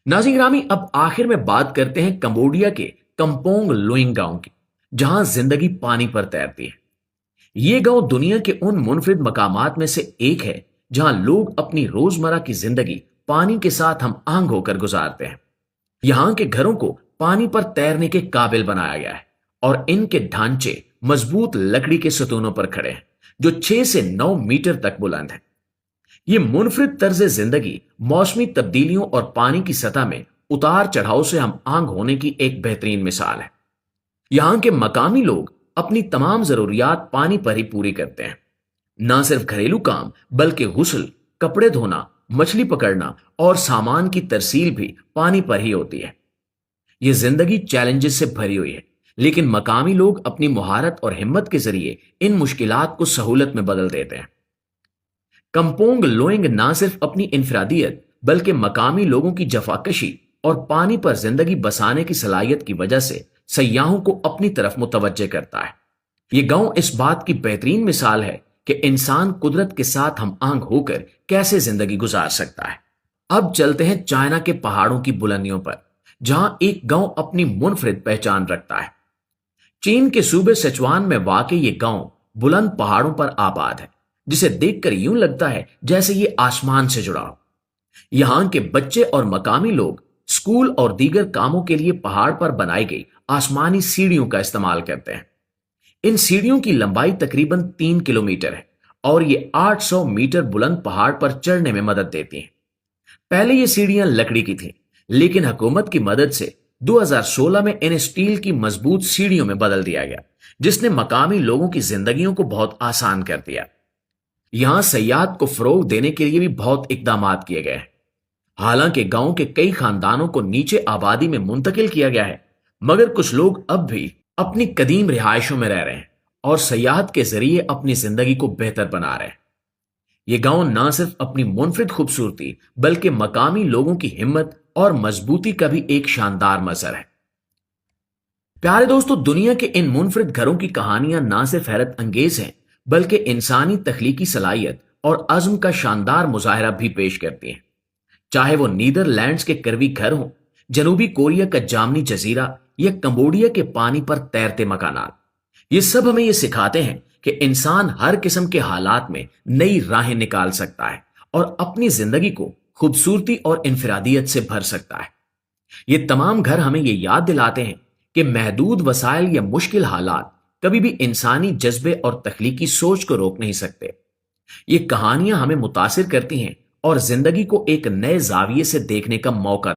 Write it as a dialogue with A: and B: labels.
A: नाज़रीन ग्रामी, अब आखिर में बात करते हैं कंबोडिया के कंपोंग लोइंग गांव की, जहां जिंदगी पानी पर तैरती है। ये गांव दुनिया के उन मुनफरिद मकामात में से एक है जहां लोग अपनी रोजमर्रा की जिंदगी पानी के साथ हम आहंग होकर गुजारते हैं। यहाँ के घरों को पानी पर तैरने के काबिल बनाया गया है और इनके ढांचे मजबूत लकड़ी के सतूनों पर खड़े हैं, जो 6 से 9 मीटर तक बुलंद है। ये मुनफरिद तर्ज जिंदगी मौसमी तब्दीलियों और पानी की सतह में उतार चढ़ाव से हम आंग होने की एक बेहतरीन मिसाल है। यहाँ के मकामी लोग अपनी तमाम जरूरियात पानी पर ही पूरी करते हैं। ना सिर्फ घरेलू काम, बल्कि गुस्ल, कपड़े धोना, मछली पकड़ना और सामान की तरसील भी पानी पर ही होती है। यह जिंदगी चैलेंजेस से भरी हुई है, लेकिन मकामी लोग अपनी मुहारत और हिम्मत के जरिए इन मुश्किलात को सहूलत में बदल देते हैं। कंपोंग लोइंग ना सिर्फ अपनी इनफरादियत, बल्कि मकामी लोगों की जफाकशी और पानी पर जिंदगी बसाने की सलाहियत की वजह से सयाहों को अपनी तरफ मुतवज्जे करता है। ये गांव इस बात की बेहतरीन मिसाल है कि इंसान कुदरत के साथ हम आहंग होकर कैसे जिंदगी गुजार सकता है। अब चलते हैं चाइना के पहाड़ों की बुलंदियों पर, जहां एक गांव अपनी मुनफरिद पहचान रखता है। चीन के सूबे सिचुआन में वाकई ये गांव बुलंद पहाड़ों पर आबाद है, जिसे देखकर यूं लगता है जैसे ये आसमान से जुड़ा हो। यहां के बच्चे और मकामी लोग स्कूल और दीगर कामों के लिए पहाड़ पर बनाई गई आसमानी सीढ़ियों का इस्तेमाल करते हैं। इन सीढ़ियों की लंबाई तकरीबन 3 किलोमीटर है और ये 800 मीटर बुलंद पहाड़ पर चढ़ने में मदद देती हैं। पहले ये सीढ़ियां लकड़ी की थीं, लेकिन हुकूमत की मदद से 2016 में इन्हें स्टील की मजबूत सीढ़ियों में बदल दिया गया, जिसने मकामी लोगों की जिंदगियों को बहुत आसान कर दिया। यहां सयाहत को फरोग देने के लिए भी बहुत इकदाम किए गए हैं। हालांकि गांव के कई खानदानों को नीचे आबादी में मुंतकिल किया गया है, मगर कुछ लोग अब भी अपनी कदीम रिहायशों में रह रहे हैं और सयाहत के जरिए अपनी जिंदगी को बेहतर बना रहे हैं। ये गांव ना सिर्फ अपनी मुनफरिद खूबसूरती, बल्कि मकामी लोगों की हिम्मत और मजबूती का भी एक शानदार मजहर है। प्यारे दोस्तों, दुनिया के इन मुनफरिद घरों की कहानियां ना सिर्फ हैरत अंगेज हैं, बल्कि इंसानी तख्लीकी सलाहियत और अज़्म का शानदार मुजाहरा भी पेश करती हैं। चाहे वो नीदरलैंड्स के करवी घर हों, जनूबी कोरिया का जामनी जजीरा या कंबोडिया के पानी पर तैरते मकानात, ये सब हमें ये सिखाते हैं कि इंसान हर किस्म के हालात में नई राहें निकाल सकता है और अपनी जिंदगी को खूबसूरती और इनफरादियत से भर सकता है। ये तमाम घर हमें ये याद दिलाते हैं कि महदूद वसाइल या मुश्किल हालात कभी भी इंसानी जज्बे और तख्लीकी सोच को रोक नहीं सकते। ये कहानियां हमें मुतासिर करती हैं और जिंदगी को एक नए जाविये से देखने का मौका